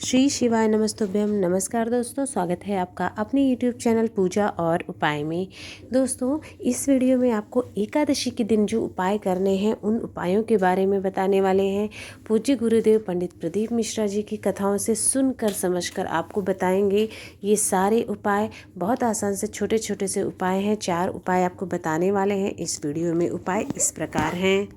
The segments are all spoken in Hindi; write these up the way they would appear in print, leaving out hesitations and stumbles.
श्री शिवाय नमस्तुभ्यम। नमस्कार दोस्तों, स्वागत है आपका अपने YouTube चैनल पूजा और उपाय में। दोस्तों, इस वीडियो में आपको एकादशी के दिन जो उपाय करने हैं उन उपायों के बारे में बताने वाले हैं। पूज्य गुरुदेव पंडित प्रदीप मिश्रा जी की कथाओं से सुनकर समझकर आपको बताएंगे। ये सारे उपाय बहुत आसान से छोटे छोटे से उपाय हैं। 4 उपाय आपको बताने वाले हैं इस वीडियो में। उपाय इस प्रकार हैं।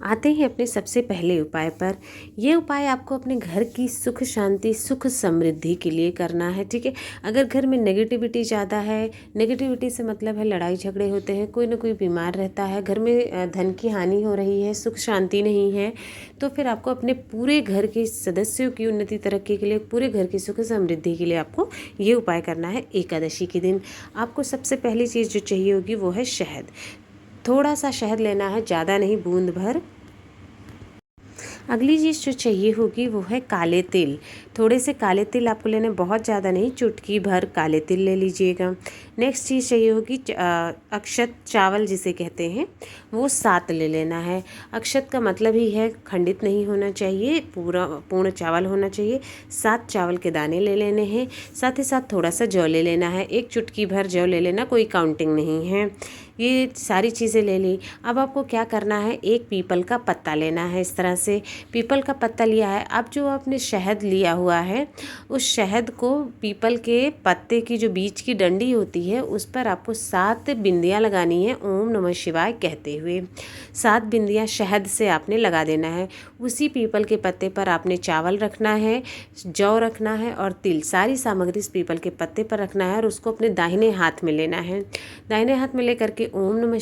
आते हैं अपने सबसे पहले उपाय पर। यह उपाय आपको अपने घर की सुख शांति सुख समृद्धि के लिए करना है। ठीक है, अगर घर में नेगेटिविटी ज़्यादा है, नेगेटिविटी से मतलब है लड़ाई झगड़े होते हैं, कोई ना कोई बीमार रहता है, घर में धन की हानि हो रही है, सुख शांति नहीं है, तो फिर आपको अपने पूरे घर के सदस्यों की उन्नति तरक्की के लिए, पूरे घर की सुख समृद्धि के लिए आपको ये उपाय करना है। एकादशी के दिन आपको सबसे पहली चीज़ जो चाहिए होगी वो है शहद। थोड़ा सा शहद लेना है, ज़्यादा नहीं, बूंद भर। अगली चीज़ जो चाहिए होगी वो है काले तिल। थोड़े से काले तिल आपको लेने, बहुत ज़्यादा नहीं, चुटकी भर काले तिल ले लीजिएगा। नेक्स्ट चीज़ चाहिए होगी अक्षत चावल जिसे कहते हैं, वो 7 ले लेना है। अक्षत का मतलब ही है खंडित नहीं होना चाहिए, पूर्ण चावल होना चाहिए। 7 चावल के दाने ले लेने हैं। साथ ही साथ थोड़ा सा जौ ले लेना है, 1 चुटकी भर जौ ले लेना, कोई काउंटिंग नहीं है। ये सारी चीज़ें ले ली। अब आपको क्या करना है, एक पीपल का पत्ता लेना है। इस तरह से पीपल का पत्ता लिया है। अब जो आपने शहद लिया हुआ है, उस शहद को पीपल के पत्ते की जो बीच की डंडी होती है उस पर आपको 7 बिंदियाँ लगानी है, ओम नमः शिवाय कहते हुए। 7 बिंदियाँ शहद से आपने लगा देना है। उसी पीपल के पत्ते पर आपने चावल रखना है, जौ रखना है और तिल, सारी सामग्री इस पीपल के पत्ते पर रखना है और उसको अपने दाहिने हाथ में लेना है। दाहिने हाथ में लेकर के ओम नमः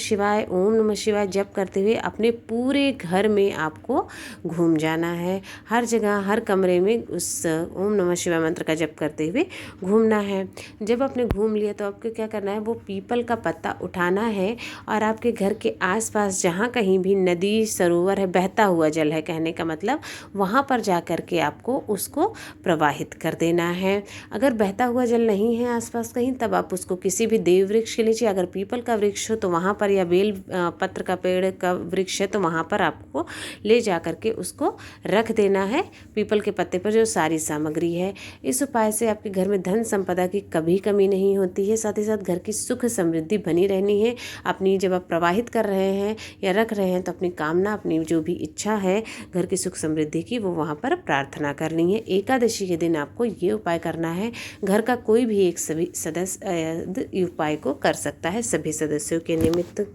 शिवाय जप करते हुए अपने पूरे घर में आपको घूम जाना है। हर जगह, हर कमरे में उस ओम नमः शिवाय मंत्र का जप करते हुए घूमना है। जब आपने घूम लिया तो आपको क्या करना है, वो पीपल का पत्ता उठाना है और आपके घर के आसपास जहाँ कहीं भी नदी सरोवर है, बहता हुआ जल है कहने का मतलब, वहाँ पर जा कर के आपको उसको प्रवाहित कर देना है। अगर बहता हुआ जल नहीं है आसपास कहीं, तब आप उसको किसी भी देव वृक्ष के नीचे, अगर पीपल का वृक्ष हो तो वहाँ पर, या बेल पत्र का पेड़ का वृक्ष है तो वहाँ पर आपको ले जा करके उसको रख देना है, पीपल के पत्ते पर जो सारी सामग्री है। इस उपाय से आपके घर में धन संपदा की कभी कमी नहीं होती है। साथ ही साथ घर की सुख समृद्धि बनी रहनी है। अपनी जब आप प्रवाहित कर रहे हैं या रख रहे हैं तो अपनी कामना, अपनी जो भी इच्छा है घर की सुख समृद्धि की, वो वहाँ पर प्रार्थना करनी है। एकादशी के दिन आपको ये उपाय करना है। घर का कोई भी एक सभी सदस्य उपाय को कर सकता है, सभी सदस्यों के निमित्त।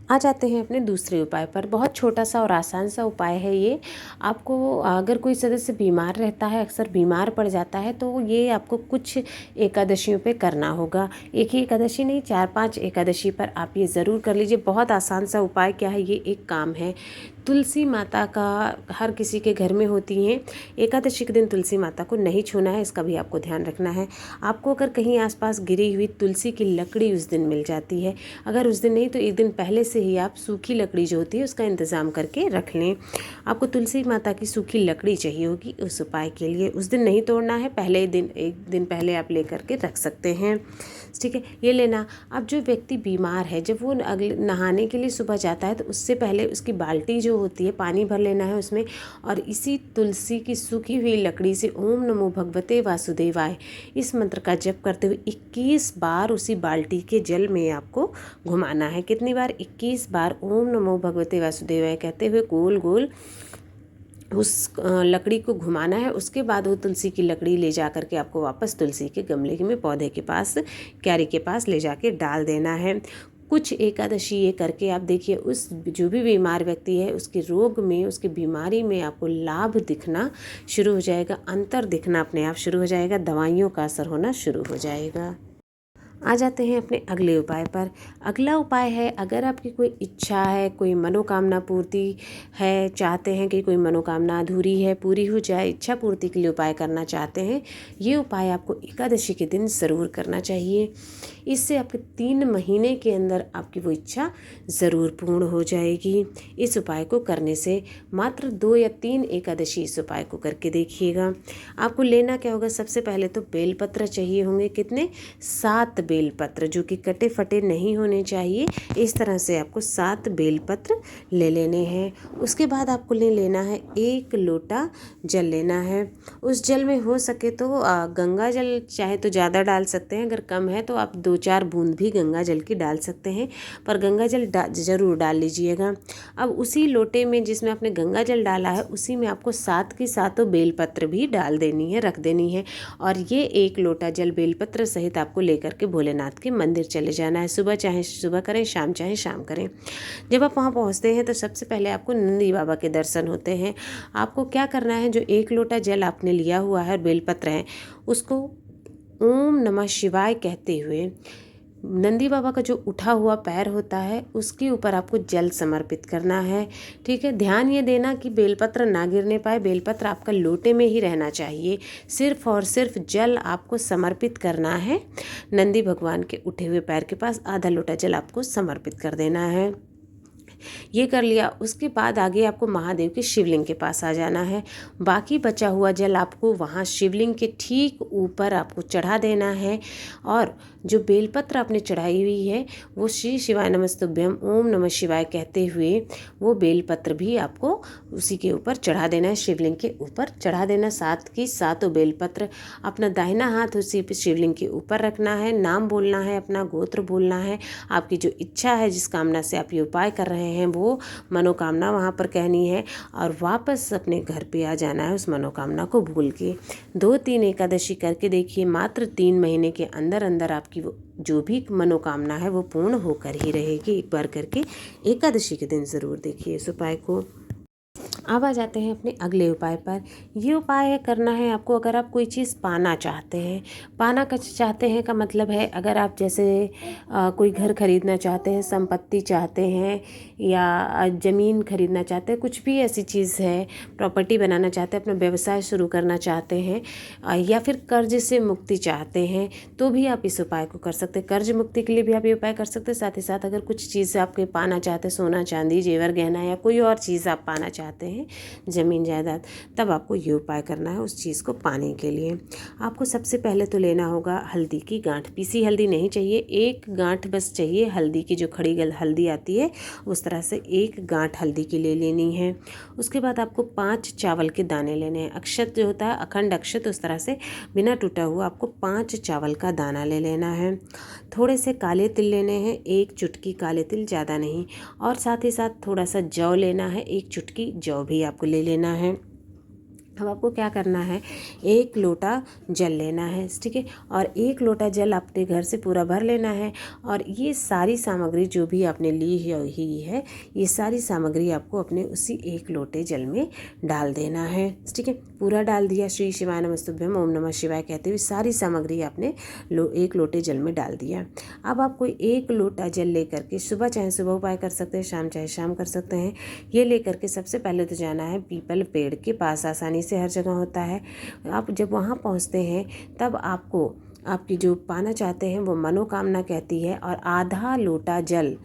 आ जाते हैं अपने दूसरे उपाय पर। बहुत छोटा सा और आसान सा उपाय है ये। आपको अगर कोई सदस्य बीमार रहता है, अक्सर बीमार पड़ जाता है, तो ये आपको कुछ एकादशियों पे करना होगा। एक ही एकादशी नहीं, 4-5 एकादशी पर आप ये ज़रूर कर लीजिए। बहुत आसान सा उपाय क्या है, ये एक काम है। तुलसी माता का हर किसी के घर में होती हैं। एकादशी के दिन तुलसी माता को नहीं छूना है, इसका भी आपको ध्यान रखना है। आपको अगर कहीं आसपास गिरी हुई तुलसी की लकड़ी उस दिन मिल जाती है, अगर उस दिन नहीं तो एक दिन पहले से ही आप सूखी लकड़ी जो होती है उसका इंतज़ाम करके रख लें। आपको तुलसी माता की सूखी लकड़ी चाहिए होगी उस उपाय के लिए। उस दिन नहीं तोड़ना है, पहले दिन, एक दिन पहले आप ले करके रख सकते हैं। ठीक है, ये लेना। अब जो व्यक्ति बीमार है, जब वो अगले नहाने के लिए सुबह जाता है तो उससे पहले उसकी बाल्टी जो होती है, पानी भर लेना है उसमें, और इसी तुलसी की सूखी हुई लकड़ी से ओम नमो भगवते वासुदेवाय इस मंत्र का जप करते हुए 21 बार उसी बाल्टी के जल में आपको घुमाना है। कितनी बार? 21 बार ओम नमो भगवते वासुदेवाय कहते हुए गोल गोल उस लकड़ी को घुमाना है। उसके बाद वो तुलसी की लकड़ी ले जा करके आपको वापस तुलसी के गमले में, पौधे के पास, क्यारी के पास ले जाके डाल देना है। कुछ एकादशी ये करके आप देखिए, उस जो भी बीमार व्यक्ति है उसके रोग में, उसकी बीमारी में आपको लाभ दिखना शुरू हो जाएगा, अंतर दिखना अपने आप शुरू हो जाएगा, दवाइयों का असर होना शुरू हो जाएगा। आ जाते हैं अपने अगले उपाय पर। अगला उपाय है, अगर आपकी कोई इच्छा है, कोई मनोकामना पूर्ति है, चाहते हैं कि कोई मनोकामना अधूरी है, पूरी हो जाए, इच्छा पूर्ति के लिए उपाय करना चाहते हैं, ये उपाय आपको एकादशी के दिन ज़रूर करना चाहिए। इससे आपके 3 महीने के अंदर आपकी वो इच्छा ज़रूर पूर्ण हो जाएगी। इस उपाय को करने से मात्र 2 या 3 एकादशी इस उपाय को करके देखिएगा। आपको लेना क्या होगा, सबसे पहले तो बेलपत्र चाहिए होंगे। कितने? 7 बेल बेलपत्र जो कि कटे फटे नहीं होने चाहिए, इस तरह से आपको 7 बेलपत्र ले लेने हैं। उसके बाद आपको लेना है 1 लोटा जल लेना है। उस जल में हो सके तो गंगा जल चाहे तो ज़्यादा डाल सकते हैं, अगर कम है तो आप 2-4 बूंद भी गंगा जल की डाल सकते हैं, पर गंगा जल ज़रूर डाल लीजिएगा। अब उसी लोटे में जिसमें आपने गंगा जल डाला है उसी में आपको 7 की 7 बेलपत्र भी डाल देनी है, रख देनी है। और ये 1 लोटा जल बेलपत्र सहित आपको लेकर के भोलेनाथ के मंदिर चले जाना है। सुबह चाहे सुबह करें, शाम चाहे शाम करें। जब आप वहाँ पहुँचते हैं तो सबसे पहले आपको नंदी बाबा के दर्शन होते हैं। आपको क्या करना है, जो 1 लोटा जल आपने लिया हुआ है, बेलपत्र है, उसको ओम नमः शिवाय कहते हुए नंदी बाबा का जो उठा हुआ पैर होता है उसके ऊपर आपको जल समर्पित करना है। ठीक है, ध्यान ये देना कि बेलपत्र ना गिरने पाए, बेलपत्र आपका लोटे में ही रहना चाहिए। सिर्फ और सिर्फ जल आपको समर्पित करना है। नंदी भगवान के उठे हुए पैर के पास आधा लोटा जल आपको समर्पित कर देना है। ये कर लिया, उसके बाद आगे आपको महादेव के शिवलिंग के पास आ जाना है। बाकी बचा हुआ जल आपको वहाँ शिवलिंग के ठीक ऊपर आपको चढ़ा देना है। और जो बेलपत्र आपने चढ़ाई हुई है वो श्री शिवाय नमस्तुभ्यम ओम नमः शिवाय कहते हुए वो बेलपत्र भी आपको उसी के ऊपर चढ़ा देना है, शिवलिंग के ऊपर चढ़ा देना। 7 की 7 बेलपत्र अपना दाहिना हाथ उसी शिवलिंग के ऊपर रखना है, नाम बोलना है, अपना गोत्र बोलना है, आपकी जो इच्छा है जिस कामना से आप ये उपाय कर रहे हैं वो मनोकामना वहाँ पर कहनी है और वापस अपने घर पे आ जाना है उस मनोकामना को भूल के। 2-3 एकादशी करके देखिए, मात्र 3 महीने के अंदर अंदर आपकी वो जो भी मनोकामना है वो पूर्ण होकर ही रहेगी। एक बार करके एकादशी के दिन ज़रूर देखिए इस उपाय को। अब आ जाते हैं अपने अगले उपाय पर। ये उपाय करना है आपको अगर आप कोई चीज़ पाना चाहते हैं। पाना चाहते हैं का मतलब है अगर आप जैसे कोई घर खरीदना चाहते हैं, संपत्ति चाहते हैं या ज़मीन खरीदना चाहते हैं, कुछ भी ऐसी चीज़ है, प्रॉपर्टी बनाना चाहते हैं, अपना व्यवसाय शुरू करना चाहते हैं या फिर कर्ज से मुक्ति चाहते हैं तो भी आप इस उपाय को कर सकते हैं। कर्ज मुक्ति के लिए भी आप ये उपाय कर सकते हैं। साथ ही साथ अगर कुछ चीज़ आपके पाना चाहते हैं, सोना चांदी जेवर गहना या कोई और चीज़ आप पाना चाहते हैं, ज़मीन जायदाद, तब आपको ये उपाय करना है उस चीज़ को पाने के लिए। आपको सबसे पहले तो लेना होगा हल्दी की गांठ। पीसी हल्दी नहीं चाहिए, 1 गांठ बस चाहिए हल्दी की, जो खड़ी हल्दी आती है उस तरह से 1 गांठ हल्दी की ले लेनी है। उसके बाद आपको 5 चावल के दाने लेने हैं। अक्षत जो होता है अखंड अक्षत, उस तरह से बिना टूटा हुआ आपको 5 चावल का दाना ले लेना है। थोड़े से काले तिल लेने हैं, 1 चुटकी काले तिल, ज़्यादा नहीं। और साथ ही साथ थोड़ा सा जौ लेना है, 1 चुटकी जौ भी आपको ले लेना है। अब आपको क्या करना है, 1 लोटा जल लेना है, ठीक है, और 1 लोटा जल अपने घर से पूरा भर लेना है। और ये सारी सामग्री जो भी आपने ली हुई है ये सारी सामग्री आपको अपने उसी 1 लोटे जल में डाल देना है, ठीक है। पूरा डाल दिया, श्री शिवाय नमस्तुभ्यम ओम नमः शिवाय कहते हुए सारी सामग्री आपने 1 लोटे जल में डाल दिया। अब आपको 1 लोटा जल लेकर के सुबह चाहे सुबह उपाय कर सकते हैं, शाम चाहे शाम कर सकते हैं। ये लेकर के सबसे पहले तो जाना है पीपल पेड़ के पास, आसानी से हर जगह होता है। आप जब वहाँ पहुँचते हैं तब आपको आपकी जो पाना चाहते हैं वो मनोकामना कहती है और आधा लोटा जल,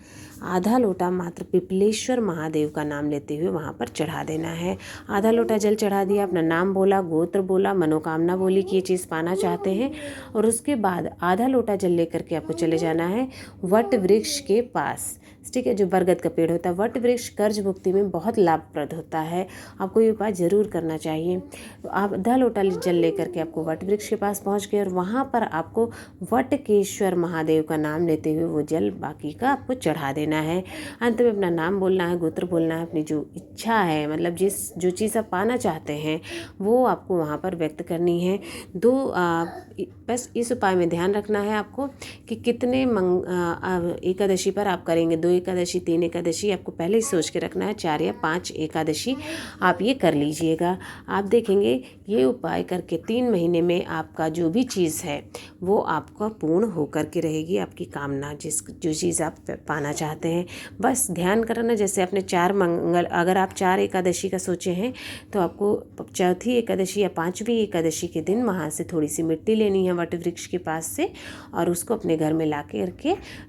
आधा लोटा मात्र पिपलेश्वर महादेव का नाम लेते हुए वहाँ पर चढ़ा देना है। आधा लोटा जल चढ़ा दिया, अपना नाम बोला, गोत्र बोला, मनोकामना बोली कि ये चीज़ पाना चाहते हैं, और उसके बाद आधा लोटा जल लेकर के आपको चले जाना है वट वृक्ष के पास, ठीक है, जो बरगद का पेड़ होता है। वट वृक्ष कर्ज मुक्ति में बहुत लाभप्रद होता है, आपको ये उपाय ज़रूर करना चाहिए। तो आप आधा लोटा जल लेकर के आपको वट वृक्ष के पास पहुँच गए और वहाँ पर आपको वटकेश्वर महादेव का नाम लेते हुए वो जल बाकी का आपको चढ़ा देना है। अंत में अपना नाम बोलना है, गोत्र बोलना है, अपनी जो इच्छा है, मतलब जो चीज़ आप पाना चाहते हैं वो आपको वहाँ पर व्यक्त करनी है। बस इस उपाय में ध्यान रखना है आपको कि कितने एकादशी पर आप करेंगे। 2 एकादशी, 3 एकादशी आपको पहले ही सोच के रखना है। 4 या 5 एकादशी आप ये कर लीजिएगा। आप देखेंगे ये उपाय करके 3 महीने में आपका जो भी चीज़ है वो आपका पूर्ण होकर के रहेगी, आपकी कामना जो चीज़ आप पाना चाहते हैं। बस ध्यान करना, जैसे आपने 4 मंगल, अगर आप 4 एकादशी का सोचे हैं तो आपको चौथी एकादशी या 5वीं एकादशी के दिन वहाँ से थोड़ी सी मिट्टी लेनी है वट वृक्ष के पास से और उसको अपने घर में ला के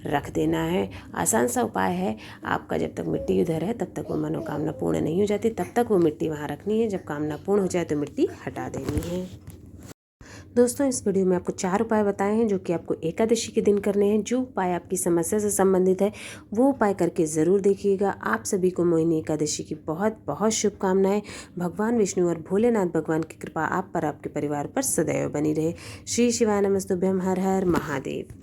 रख देना है। आसान सा उपाय है। आपका जब तक मिट्टी उधर है तब तक वो मनोकामना पूर्ण नहीं हो जाती, तब तक वो मिट्टी वहाँ रखनी है। जब कामना पूर्ण हो जाए तो मिट्टी हटा देनी है। दोस्तों इस वीडियो में आपको 4 उपाय बताए हैं जो कि आपको एकादशी के दिन करने हैं। जो उपाय आपकी समस्या से संबंधित है वो उपाय करके ज़रूर देखिएगा। आप सभी को मोहिनी एकादशी की बहुत बहुत शुभकामनाएं। भगवान विष्णु और भोलेनाथ भगवान की कृपा आप पर, आपके परिवार पर सदैव बनी रहे। श्री शिवाय नमस्तुभ्यम। हर हर महादेव।